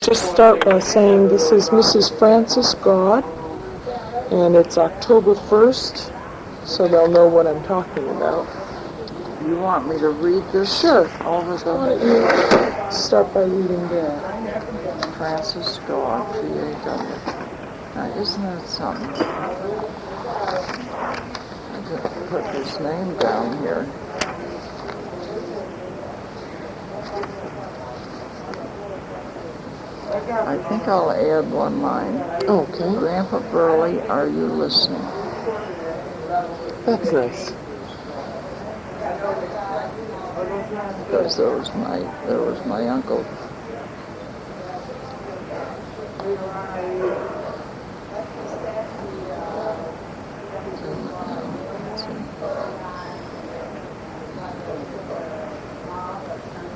Just start by saying this is Mrs. Francis Gawe, and it's October 1st, so they'll know what I'm talking about. You want me to read this? Sure. Over the... Why don't you start by reading that? Francis Gawe, P-A-W. Now, isn't that something? I didn't put his name down here. I think I'll add one line. Okay. Grandpa Burley, are you listening? That's nice. Because there was my uncle.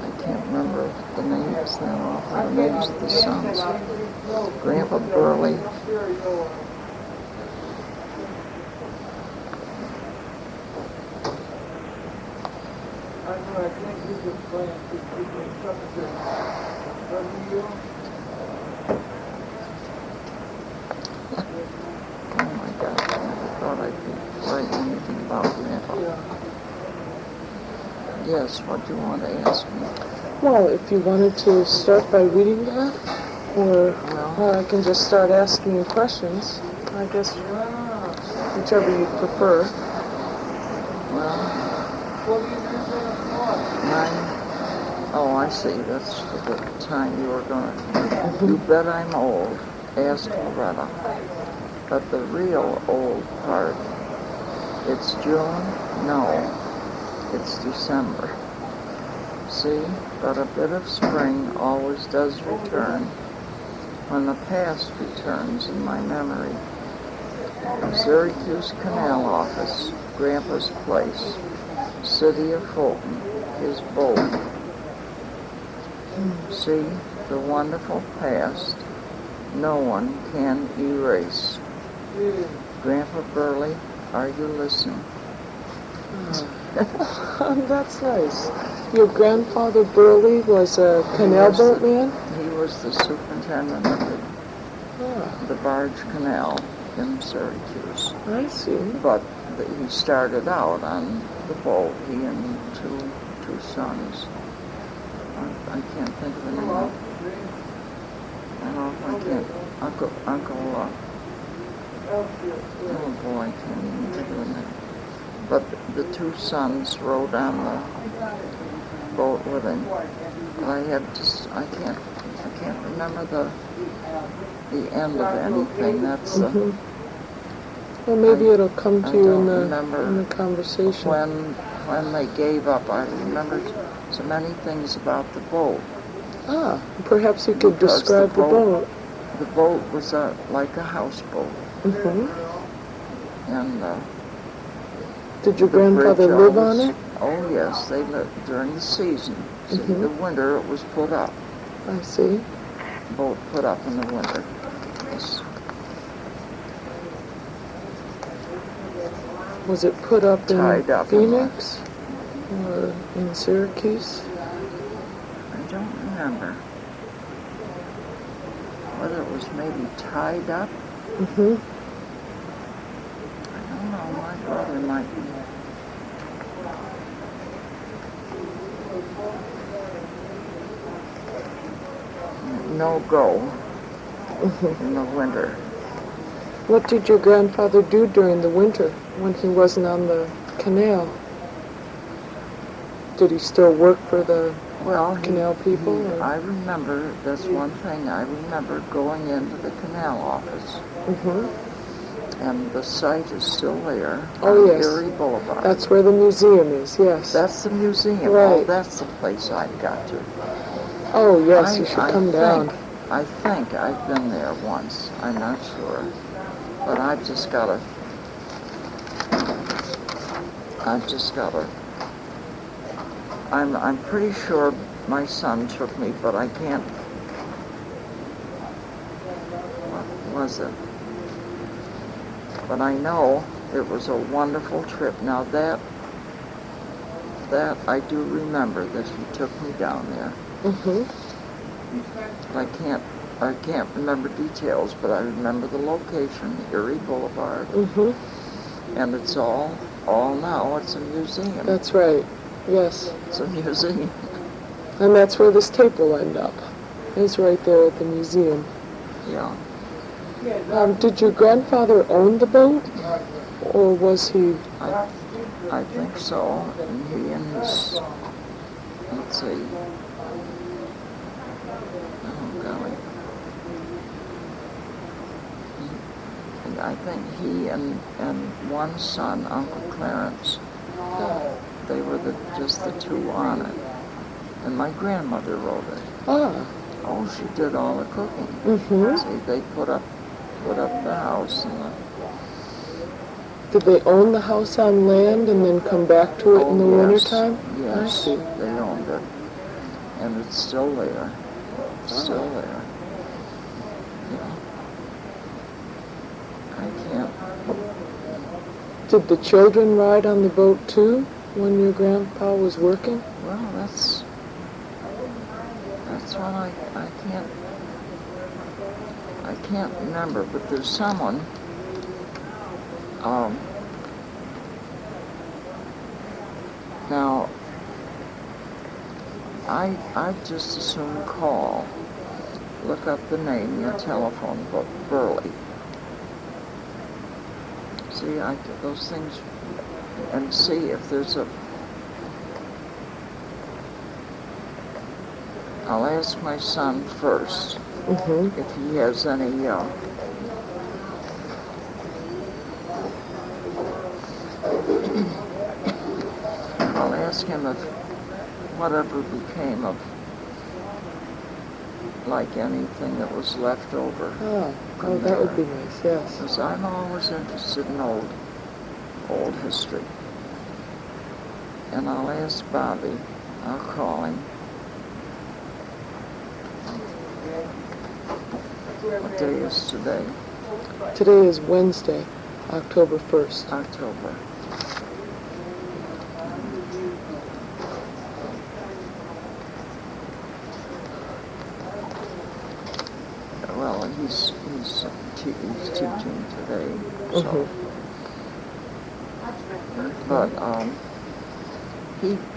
I can't remember the names now. The names of the sons. Grandpa Burley. Oh my God, I never thought I'd be writing anything about Grandpa. Yes, what do you want to ask me? Well, if you wanted to start by reading that, or I can just start asking you questions. I guess whichever you prefer. Well, oh, I see. That's the time you were going to... You bet I'm old, asked Loretta. But the real old part, it's June? No, it's December. See, but a bit of spring always does return when the past returns in my memory. Syracuse Canal Office, Grandpa's place, city of Fulton, his boat. See, the wonderful past no one can erase. Grandpa Burley, are you listening? That's nice. Your grandfather Burley was a canal boatman? He was the superintendent of the Barge Canal in Syracuse. I see. But he started out on the boat, he and two sons. I can't think of the name. I don't know if I can't. Uncle, oh boy, I can't even think of the name. But the two sons rode on the boat with him. I can't remember the end of anything. That's well, maybe it'll come to you in the conversation. When they gave up, I remembered so many things about the boat. Perhaps you could describe the boat. The boat was like a houseboat. And did your grandfather live on it? Oh yes, they lived during the season. See, the winter it was put up. I see. Boat put up in the winter. Yes. Was it put up Tied in up Phoenix or in Syracuse? I don't remember. Whether it was maybe tied up. I don't know. My brother might be. No go in the winter. What did your grandfather do during the winter when he wasn't on the canal? Did he still work for the canal people? I remember, that's one thing, I remember going into the canal office. And the site is still there on Erie Boulevard. That's where the museum is, yes. That's the museum. Right. Oh, that's the place I've got to. Oh, yes, you should come down. I think I've been there once. I'm not sure. But I've just got to, I'm pretty sure my son took me, but I can't, what was it? But I know it was a wonderful trip. Now that I do remember that he took me down there. I can't remember details, but I remember the location, Erie Boulevard. Mm-hmm. And it's all now, it's a museum. That's right. Yes. It's a museum. And that's where this tape will end up. It's right there at the museum. Yeah. Did your grandfather own the boat? Or was he... I think so. And he and his, let's see. Oh, golly. I think he and one son, Uncle Clarence, they were just the two on it. And my grandmother wrote it. Ah. Oh, she did all the cooking. Mm-hmm. See, they put up the house and Did they own the house on land and then come back to it in the wintertime? Yes, I see. they owned it. And it's still there. It's still there. Yeah. I can't. Did the children ride on the boat too when your grandpa was working? Well, that's what I can't remember, but there's someone, now, I just as soon look up the name in your telephone book, Burley. See, those things, and see if there's I'll ask my son first if he has any, I'll ask him if whatever became of, like anything that was left over. Oh, that would be nice, yes. Because I'm always interested in old history. And I'll ask Bobby, I'll call him. What day is today? Today is Wednesday, October 1st. October. Well, he's teaching today, so. But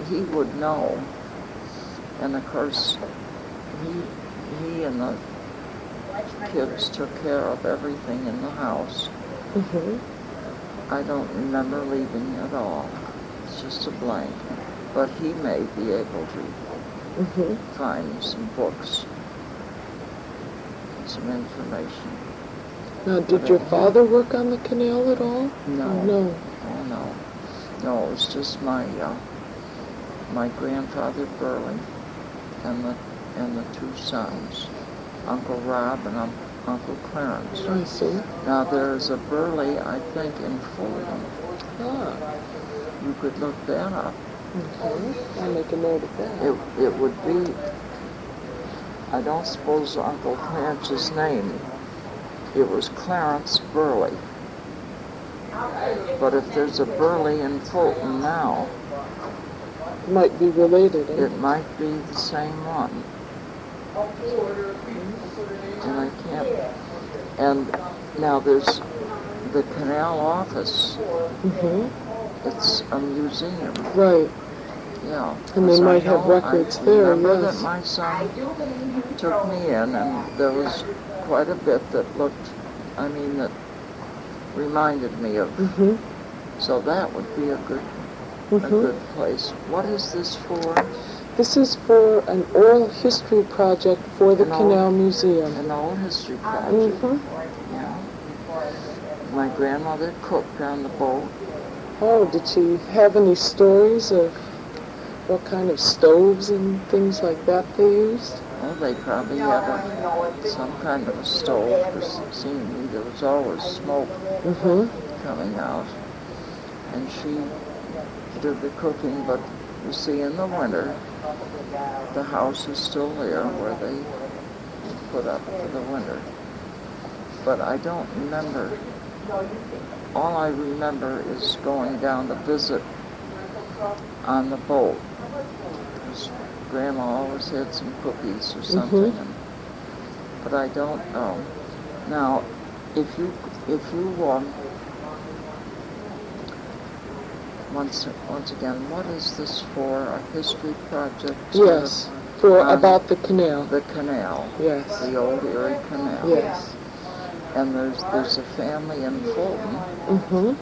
he would know, and of course he and the kids took care of everything in the house. I don't remember leaving at all. It's just a blank. But he may be able to find some books, some information. Now, did your father work on the canal at all? No. No. Oh, no. No, it was just my grandfather Burley and the two sons, Uncle Rob and Uncle Clarence. I see. Now there's a Burley, I think, in Fulton. You could look that up. I'll make a note of that. It would be, I don't suppose Uncle Clarence's name, it was Clarence Burley. But if there's a Burley in Fulton now, Might be related, eh? it might be the same one. And I can't, and now there's the canal office. It's a museum. Right. Yeah. And they might have records there, I remember yes. that my son took me in, and there was quite a bit that that reminded me of. So that would be a good place. What is this for? This is for an oral history project for the Canal Museum. An old history project. Yeah. My grandmother cooked on the boat. Oh, did she have any stories of what kind of stoves and things like that they used? Oh, they probably had some kind of a stove, because it seemed to me there was always smoke coming out. And she did the cooking, but you see, in the winter, the house is still there where they put up for the winter. But I don't remember. All I remember is going down to visit on the boat. Grandma always had some cookies or something, but I don't know. Now, if you once again, what is this for? A history project? Yes, about the canal. The canal. Yes. The old Erie Canal. Yes. And there's a family in Fulton. Mm-hmm.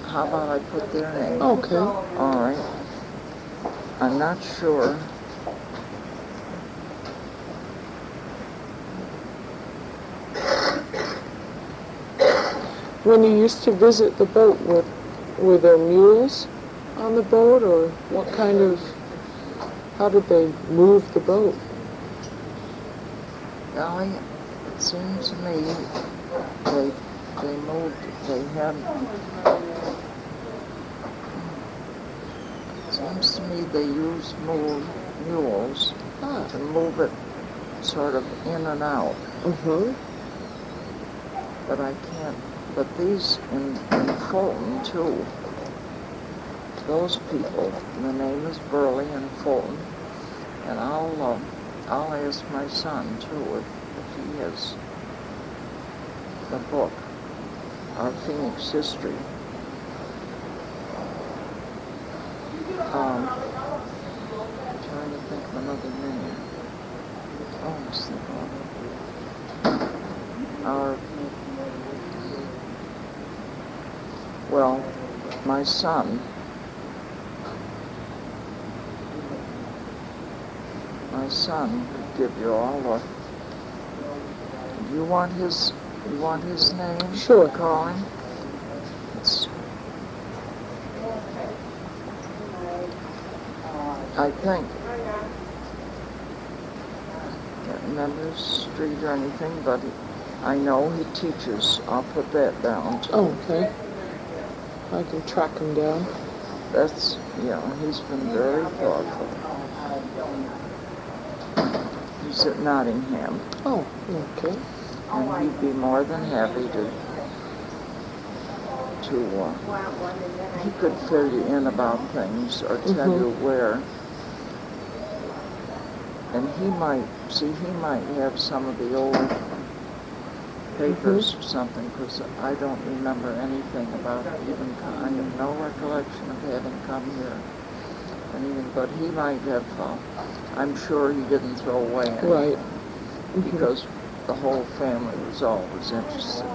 How about I put their name? Okay. All right. I'm not sure. When you used to visit the boat, were there mules on the boat, or what kind of, how did they move the boat? Golly, it seems to me they had, it seems to me they used mules to move it sort of in and out. Mm-hmm. But I can't, but these in Fulton too, those people, the name is Burley and Fulton, and I'll ask my son too if he has the book, Our Phoenix History. I'm trying to think of another name. Oh, what's the one? Well, my son could give you all the. You want his name? Sure. Call him. I think. Can't remember his street or anything, but I know he teaches. I'll put that down too. Oh, okay. I can track him down. That's, he's been very thoughtful. He's at Nottingham. Oh, okay. And he'd be more than happy to he could fill you in about things or tell you where. And he might have some of the old papers or something, because I don't remember anything about even, I have no recollection of having come here. Anything, but he might have, I'm sure he didn't throw away anything. Right. Because the whole family was always interested.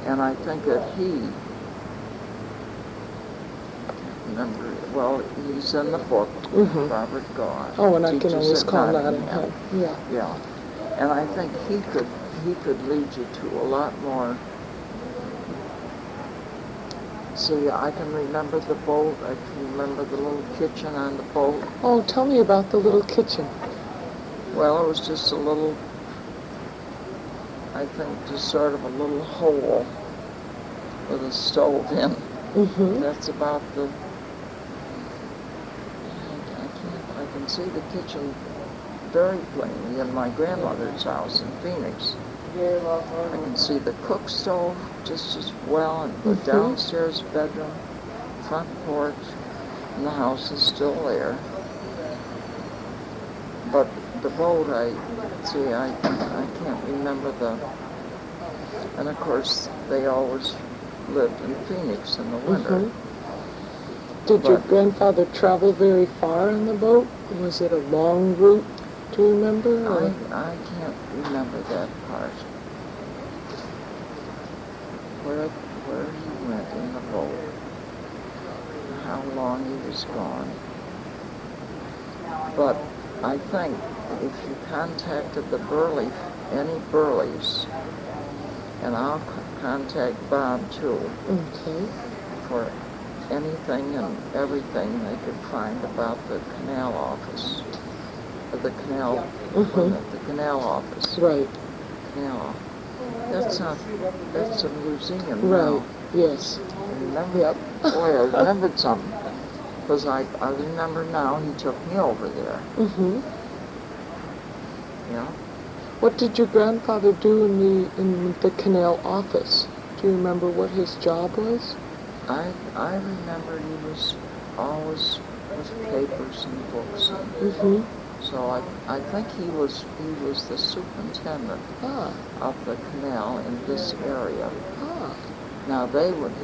And I think that he's in the book, Robert Gawe. Oh, and I can always call Nottingham. Yeah. Yeah. And I think he could lead you to a lot more. See, I can remember the boat. I can remember the little kitchen on the boat. Oh, tell me about the little kitchen. Well, it was just a little, I think, just sort of a little hole with a stove in. That's about the, I can see the kitchen very plainly in my grandmother's house in Phoenix. I can see the cook stove just as well, and the downstairs bedroom, front porch, and the house is still there. But the boat, I can't remember and of course they always lived in Phoenix in the winter. Did your grandfather travel very far on the boat? Was it a long route? Do you remember? I can't remember that part. Where he went in the boat, how long he was gone. But I think if you contacted the Burley, any Burleys, and I'll contact Bob too, for anything and everything they could find about the canal office, the canal, the canal office. Right. Canal office. That's a museum right. now. Yes. Remember? Boy, I remembered something. Because I remember now he took me over there. Yeah. What did your grandfather do in the canal office? Do you remember what his job was? I remember he was always with papers and books. Mm-hmm. So I think he was the superintendent of the canal in this area. Now that would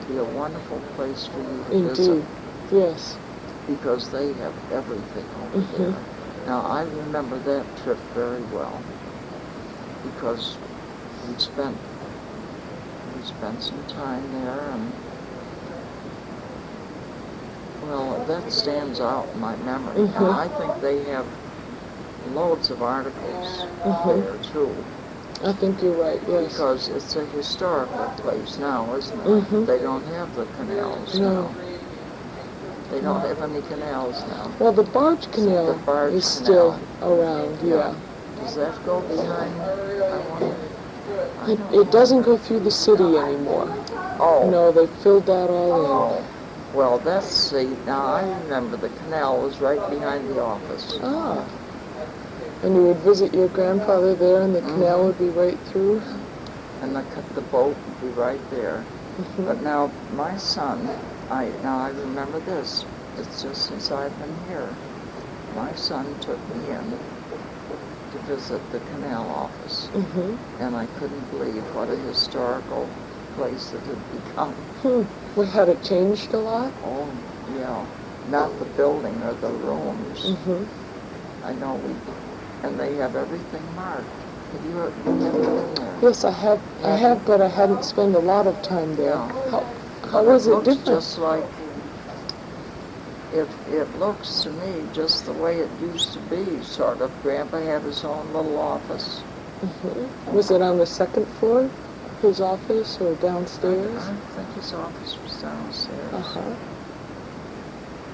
be a wonderful place for you to visit. Indeed, yes. Because they have everything over there. Now I remember that trip very well because we spent some time there, and well, that stands out in my memory. Now I think they have loads of articles there too. I think you're right, yes. Because it's a historical place now, isn't it? They don't have the canals now. They don't have any canals now. Well, the Barge Canal is still around, yeah. Does that go behind? I wonder. It doesn't go through the city anymore. Oh. No, they filled that all in. Oh. Well, now I remember the canal was right behind the office. Ah. And you would visit your grandfather there, and the canal would be right through? And the boat would be right there. But now, my son, I remember this. It's just since I've been here. My son took me in to visit the canal office. And I couldn't believe what a historical place it had become. Well, had it changed a lot? Oh, yeah. Not the building or the rooms. I know and they have everything marked. Have you ever been there? Yes, I have, but I hadn't spent a lot of time there. Yeah. How was it different? Just like it looks to me just the way it used to be, sort of. Grandpa had his own little office. Was it on the second floor, his office, or downstairs? I think his office was downstairs.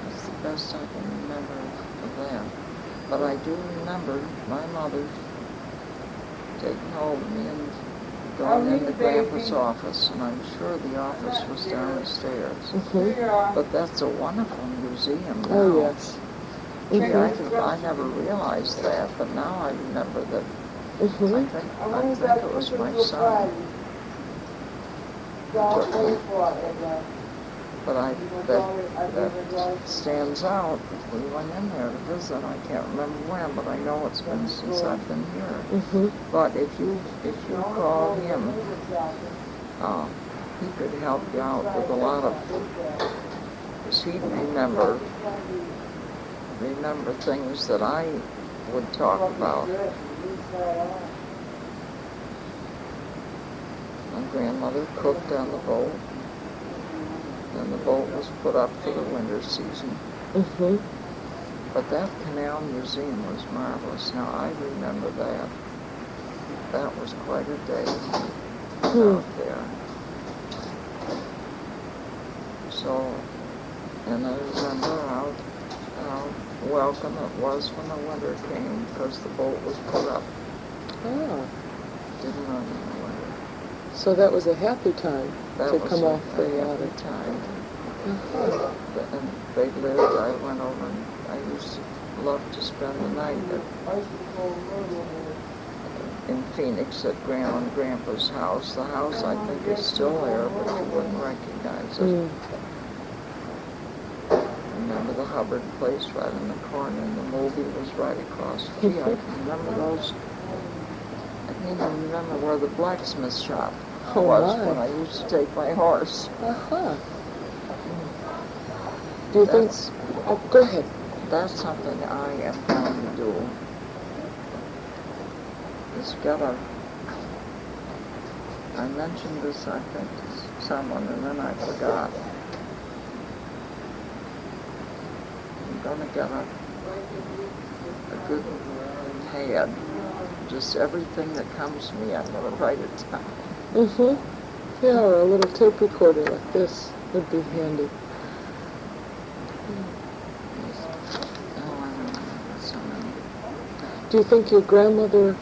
That's the best I can remember of that. But I do remember my mother taking hold of me and going into Grandpa's office, and I'm sure the office was downstairs. But that's a wonderful museum now. Oh, yes. I never realized that, but now I remember that. I think it was my son. But that stands out. We went in there to visit. I can't remember when, but I know it's been since I've been here. But if you call him, he could help you out with a lot of, because he'd remember things that I would talk about. My grandmother cooked on the boat. And the boat was put up for the winter season. But that canal museum was marvelous. Now, I remember that. That was quite a day out there. So, and I remember how welcome it was when the winter came, because the boat was put up. Didn't run in the winter. So that was a happy time to come off the water. Time. And they lived, I went over and I used to love to spend the night in Phoenix at Grandma and Grandpa's house. The house, I think, is still there, but you wouldn't recognize it. Remember the Hubbard place right in the corner, and the movie was right across. Gee, I can remember those. I can even remember where the blacksmith shop was when I used to take my horse. Do you think? Oh, go ahead. That's something I am going to do. It's I mentioned this, I think, to someone, and then I forgot. I'm going to get a good pad. Just everything that comes to me, I'm going to write it down. Yeah, or a little tape recorder like this would be handy. Do you think your grandmother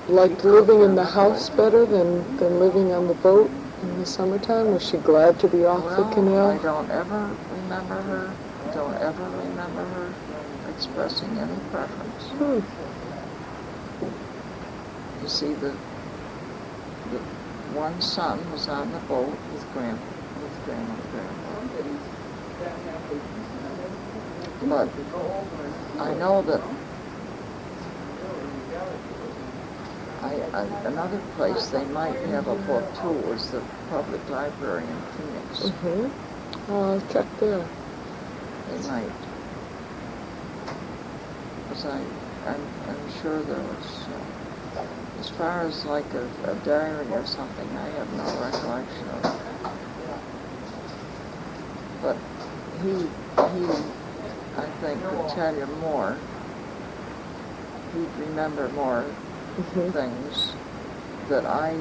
liked living in the house better than living on the boat in the summertime? Was she glad to be off the canal? I don't ever remember her expressing any preference. You see, the one son was on the boat with Grandma and Grandpa. But I know that another place they might have a book too is the public library in Phoenix. I'll check there. They might. Because I'm sure there was, as far as like a diary or something, I have no recollection of it. But he, I think, would tell you more. He'd remember more things that I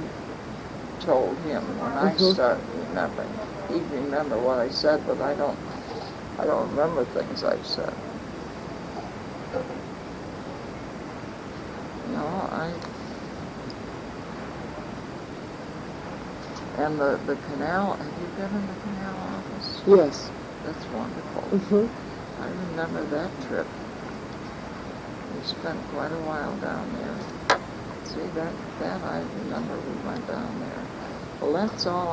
told him when I started remembering. He'd remember what I said, but I don't remember things I've said. And the canal, have you been in the canal office? Yes. That's wonderful. I remember that trip. We spent quite a while down there. See, that I remember we went down there. Well, that's all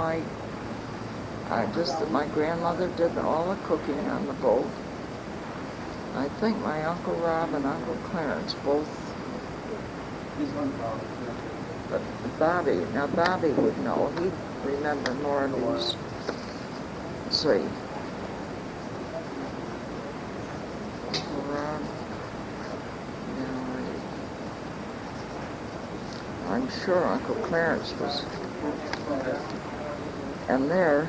my grandmother did all the cooking on the boat. I think my Uncle Rob and Uncle Clarence both. But Bobby would know. He'd remember more of these. Let's see. Uncle Rob. I'm sure Uncle Clarence was. And there.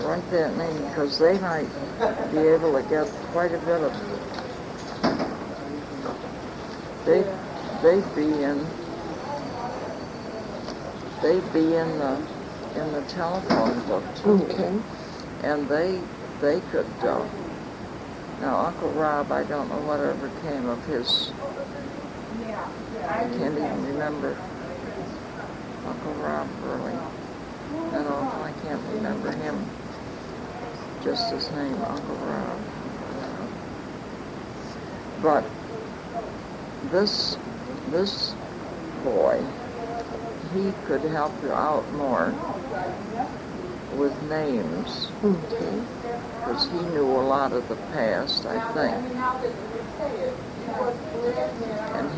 Write that name because they might be able to get quite a bit of. They'd be in the telephone book too. Okay. And they could. Now Uncle Rob, I don't know whatever came of his. I can't even remember. Uncle Rob Burley. I can't remember him. Just his name, Uncle Rob. But this boy, he could help you out more with names. Because he knew a lot of the past, I think. And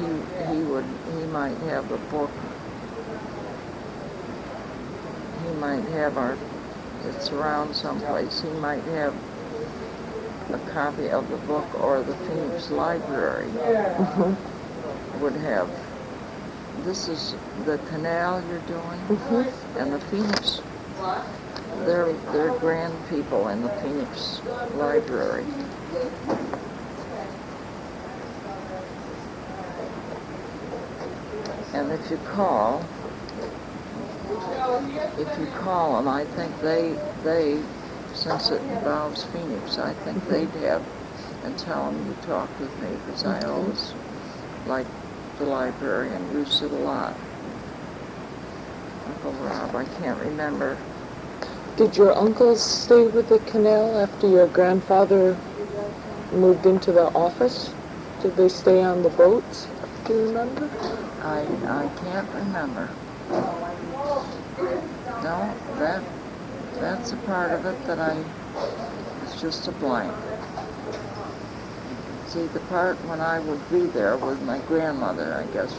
he might have a book. He might have it's around someplace. He might have a copy of the book, or the Phoenix Library would have. This is the canal you're doing, and the Phoenix. They're grand people in the Phoenix Library. And if you call them, I think they, since it involves Phoenix, I think they'd have, and tell them you talked with me, because I always liked the library and used it a lot. Uncle Rob, I can't remember. Did your uncles stay with the canal after your grandfather moved into the office? Did they stay on the boats? Do you remember? I can't remember. No, that's a part of it that it's just a blank. See, the part when I would be there with my grandmother, I guess,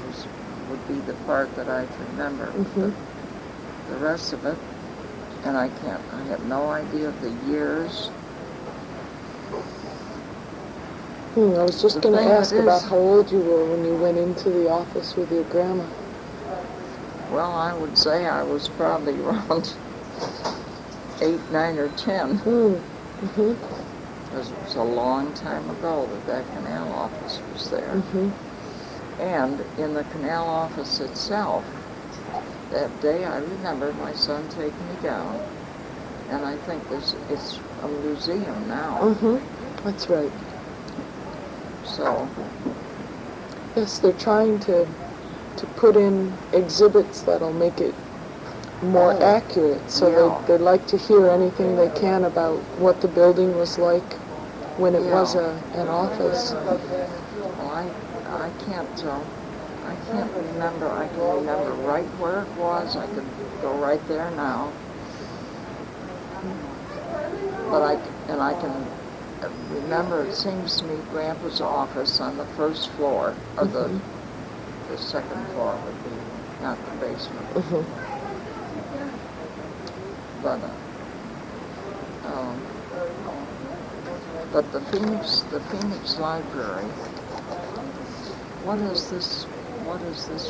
would be the part that I remember. The rest of it, and I have no idea of the years. I was just going to ask about how old you were when you went into the office with your grandma. Well, I would say I was probably around 8, 9, or 10. Because it was a long time ago that canal office was there. And in the canal office itself, that day I remember my son taking me down, and I think it's a museum now. That's right. So. Yes, they're trying to put in exhibits that'll make it more accurate. So they'd like to hear anything they can about what the building was like when it was an office. Well, I can't remember. I can remember right where it was. I could go right there now. but I can remember, it seems to me Grandpa's office on the first floor, or the second floor would be, not the basement. But the Phoenix Library, what is this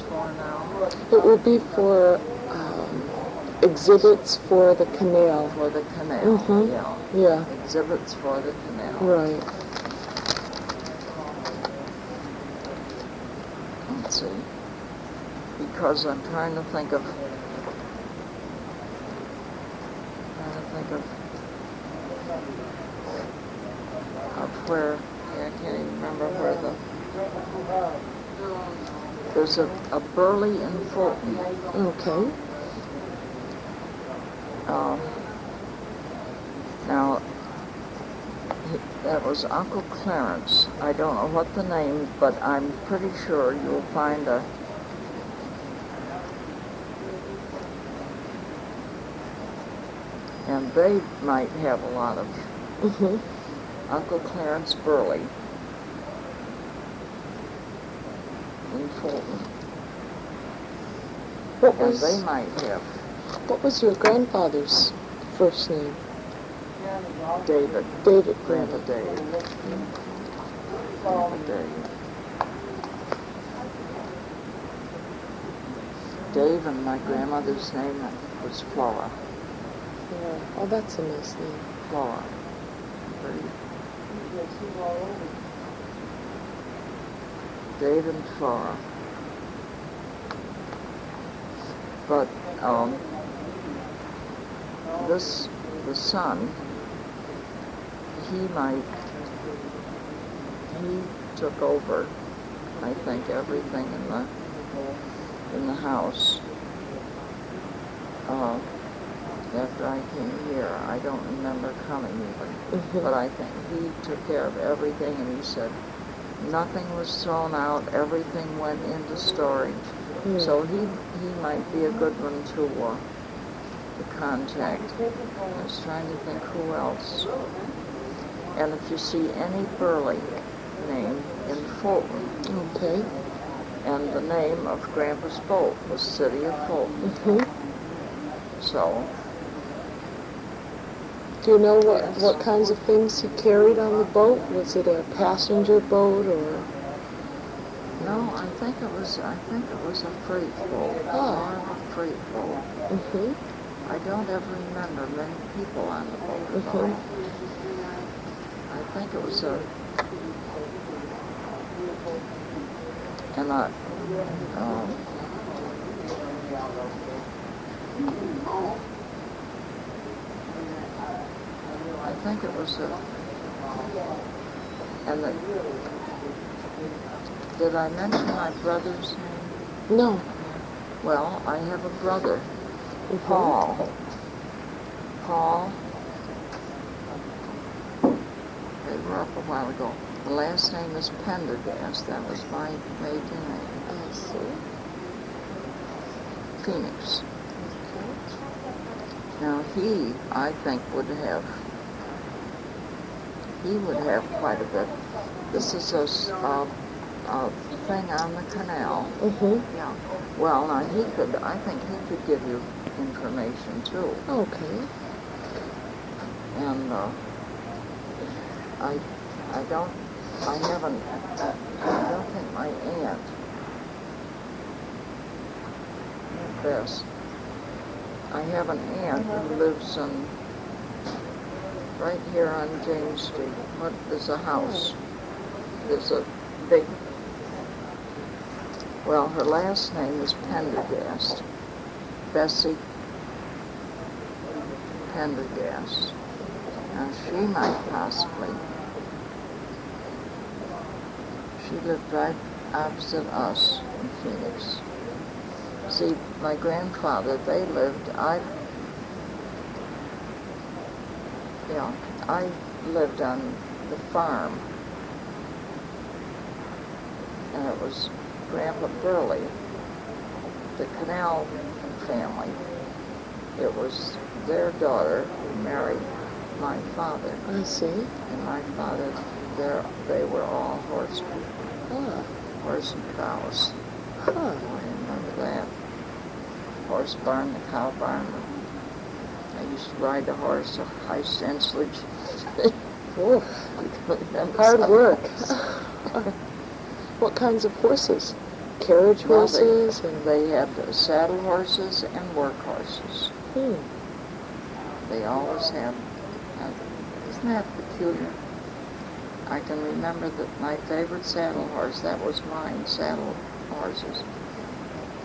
for now? It will be for exhibits for the canal. For the canal, Yeah. Exhibits for the canal. Right. Let's see. Because I'm trying to think of where, I can't even remember where there's a Burley in Fulton. Okay. Now, that was Uncle Clarence. I don't know what the name, but I'm pretty sure you'll find and they might have a lot of Uncle Clarence Burley in Fulton. And they might have. What was your grandfather's first name? David. David. Grandpa Dave. Grandpa Dave. Dave, and my grandmother's name was Flora. Yeah. Oh, that's a nice name. Flora. Dave and Flora. But the son, he took over, I think, everything in the house. After I came here, I don't remember coming even, but I think he took care of everything, and he said nothing was thrown out, everything went into storage. So he might be a good one to contact. I was trying to think who else. And if you see any Burley name in Fulton, and the name of Grandpa's boat was City of Fulton. So. Do you know what kinds of things he carried on the boat? Was it a passenger boat or? No, I think it was a freight boat. More of a freight boat. I don't ever remember many people on the boat. I think it was I think it was did I mention my brother's name? No. Well, I have a brother, Paul. They were up a while ago. The last name is Pendergast. That was my maiden name. I see. Phoenix. Now he, I think, would have quite a bit. This is a thing on the canal. Yeah. Well, now I think he could give you information too. Okay. And I don't think my aunt, Bess, I have an aunt who lives right here on James Street. There's a house. There's a big, well, her last name is Pendergast. Bessie Pendergast. Now she might possibly, she lived right opposite us in Phoenix. See, my grandfather, they lived, I lived on the farm, and it was Grandpa Burley, the Canal family. It was their daughter who married my father. I see. And my father, they were all horse and cows. Huh. I remember that. Horse barn, the cow barn. I used to ride the horse, so I essentially Oh, hard work. What kinds of horses? Carriage horses? They had saddle horses and work horses. They always had. Isn't that peculiar? I can remember that my favorite saddle horse, that was mine, saddle horses.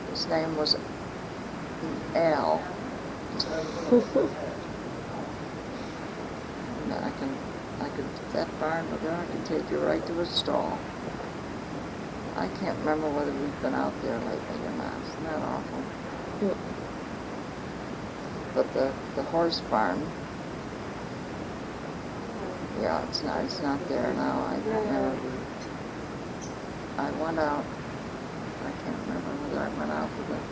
His name was Al. That barn over there, I can take you right to his stall. I can't remember whether we've been out there lately or not. Isn't that awful? But the horse barn, yeah, it's not there now. I went out. I can't remember whether I went out with it.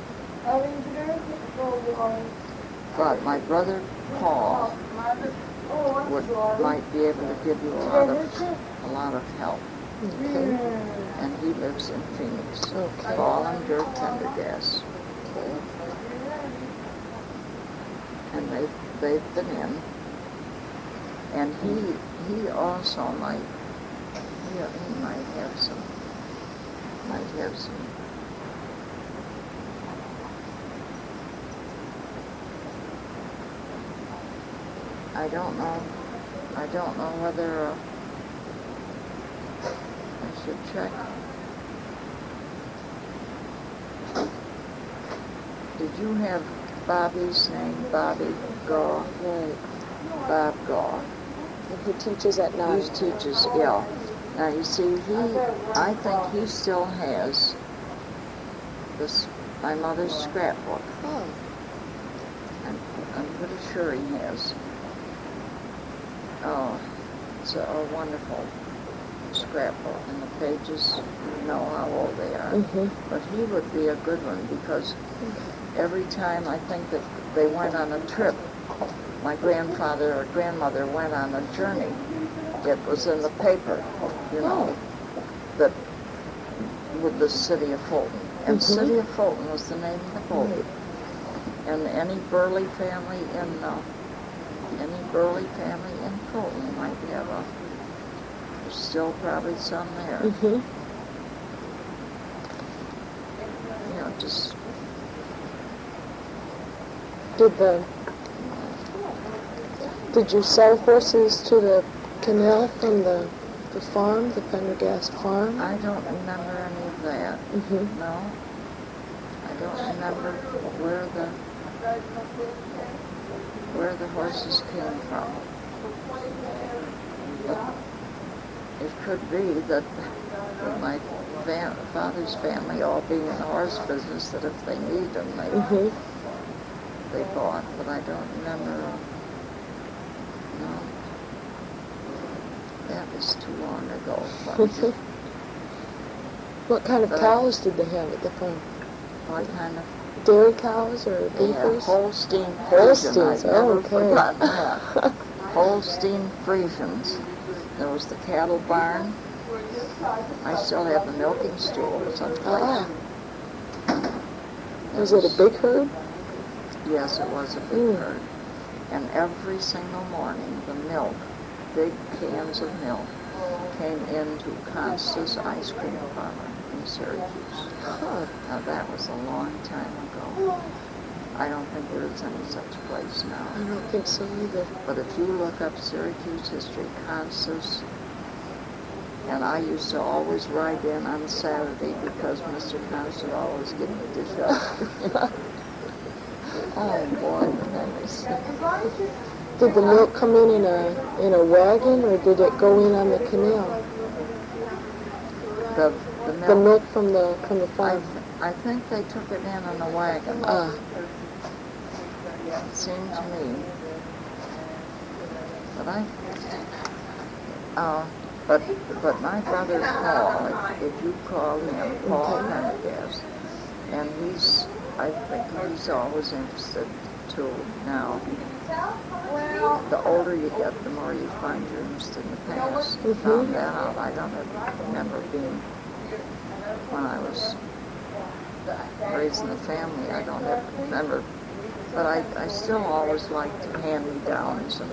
But my brother Paul might be able to give you a lot of help. Okay. And he lives in Phoenix. Okay. Paul and Dirk Pendergast. Okay. And they've been in. And he also might have some. I don't know whether I should check. Did you have Bobby's name? Bobby Gawe? Right. Bob Gawe. And he teaches at night. He teaches, yeah. Now you see, I think he still has my mother's scrapbook. Oh. I'm pretty sure he has. Oh, it's a wonderful scrapbook, and the pages, you know how old they are. But he would be a good one, because every time I think that they went on a trip, my grandfather or grandmother went on a journey, it was in the paper, you know, that with the city of Fulton. And City of Fulton was the name of the boat. And any Burley family in Fulton might have there's still probably some there. You know, just. Did you sell horses to the canal from the farm, the Pendergast Farm? I don't remember any of that. No. I don't remember where the horses came from. But it could be that my father's family, all being in the horse business, that if they need them, they bought. But I don't remember. No. That was too long ago. What kind of cows did they have at the farm? What kind of? Dairy cows or beefers? Holstein Holsteins, I've never okay. forgotten that. Holstein Friesians. There was the cattle barn. I still have the milking stool someplace. Was it a big herd? Yes, it was a big herd. And every single morning, the milk, big cans of milk, came into Constance Ice Cream Parlor in Syracuse. Now that was a long time ago. I don't think there is any such place now. I don't think so either. But if you look up Syracuse history, Constance, and I used to always ride in on Saturday because Mr. Constance would always give me a dish up. Oh boy, the memories. Did the milk come in a wagon, or did it go in on the canal? The milk from the farm. I think they took it in on a wagon. It seemed to me. But my brother Paul, if you call him Paul Pendergast, and I think he's always interested too now. the older you get, the more you find you're interested in the past. Found that out. I don't remember being, when I was raising the family, I don't ever remember. But I still always liked hand-me-downs and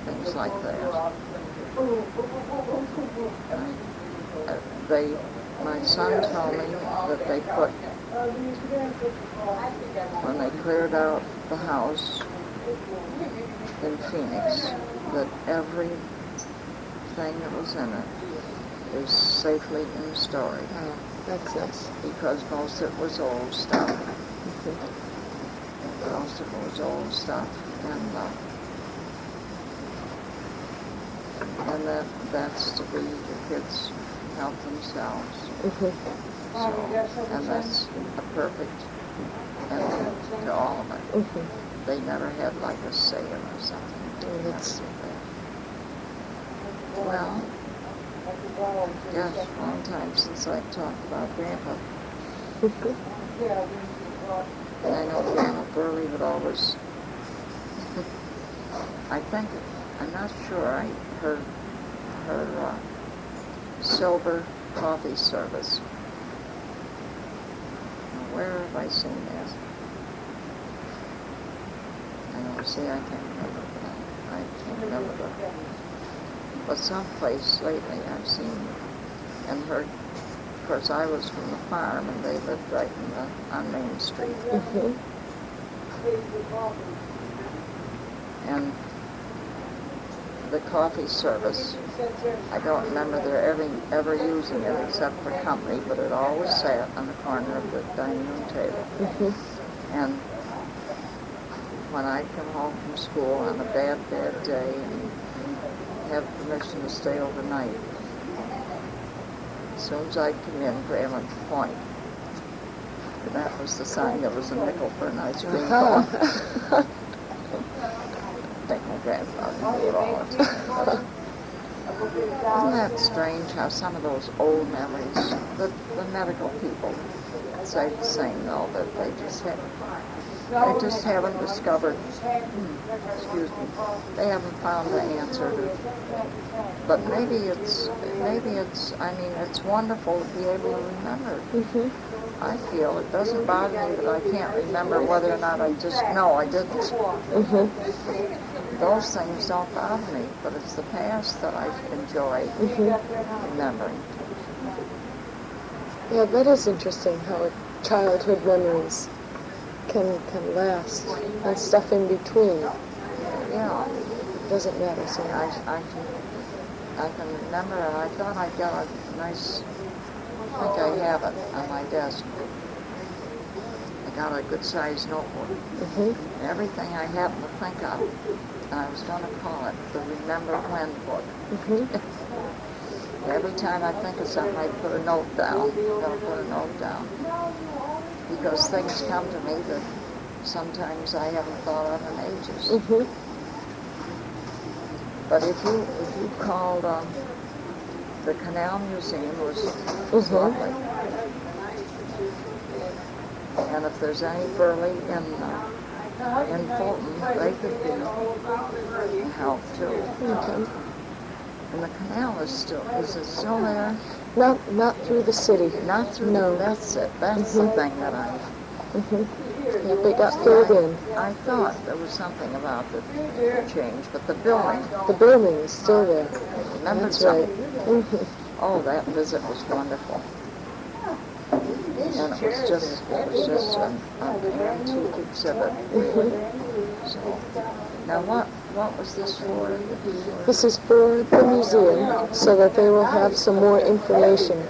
things like that. My son told me that they put, when they cleared out the house in Phoenix, that everything that was in it is safely in storage. Oh, that's nice. Because most of it was old stuff. Most of it was old stuff, and that's to be the kids help themselves. So, and that's a perfect ending to all of it. They never had like a sale or something. That's well, gosh, a long time since I've talked about Grandpa. And I know Grandma Burley would always, I think, I'm not sure, her silver coffee service. Now, where have I seen that? I don't see, I can't remember. I can't remember. But someplace lately I've seen, and heard. Of course, I was from the farm, and they lived right on Main Street. And the coffee service, I don't remember their ever using it except for company, but it always sat on the corner of the dining room table. And when I'd come home from school on a bad day and have permission to stay overnight, as soon as I'd come in, Grandma would point. And that was the sign there was a nickel for an ice cream cone. I think my grandfather knew it all the time. Isn't that strange how some of those old memories, the medical people say the same though, that they just haven't discovered, they haven't found the answer to. But maybe it's, I mean, it's wonderful to be able to remember. I feel it doesn't bother me that I can't remember whether or not I just know I didn't. Those things don't bother me, but it's the past that I enjoy remembering. Yeah, that is interesting how childhood memories can last, and stuff in between. Yeah. It doesn't matter so much. I can remember, and I thought I got a nice, I think I have it on my desk. I got a good-sized notebook. Everything I happen to think of, and I was going to call it the Remember When book. Every time I think of something, I put a note down. I'm going to put a note down. Because things come to me that sometimes I haven't thought of in ages. But if you called the Canal Museum was lovely. And if there's any Burley in Fulton, they could be a help too. And the canal is it still there? Not through the city. Not through. No. That's it. That's the thing that I. Yeah, they got filled in. I thought there was something about the change, but the building. The building is still there. Remember That's something? right. Oh, that visit was wonderful. And it was just an antique exhibit. So, now what was this for? This is for the museum, so that they will have some more information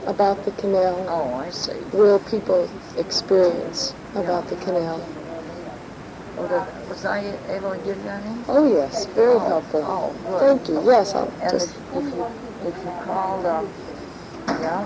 about the canal. Oh, I see. Real people experience about the canal. Well, was I able to give you any? Oh yes, very helpful. Oh, good. Thank you. Yes, I'll And just. if you called, yeah.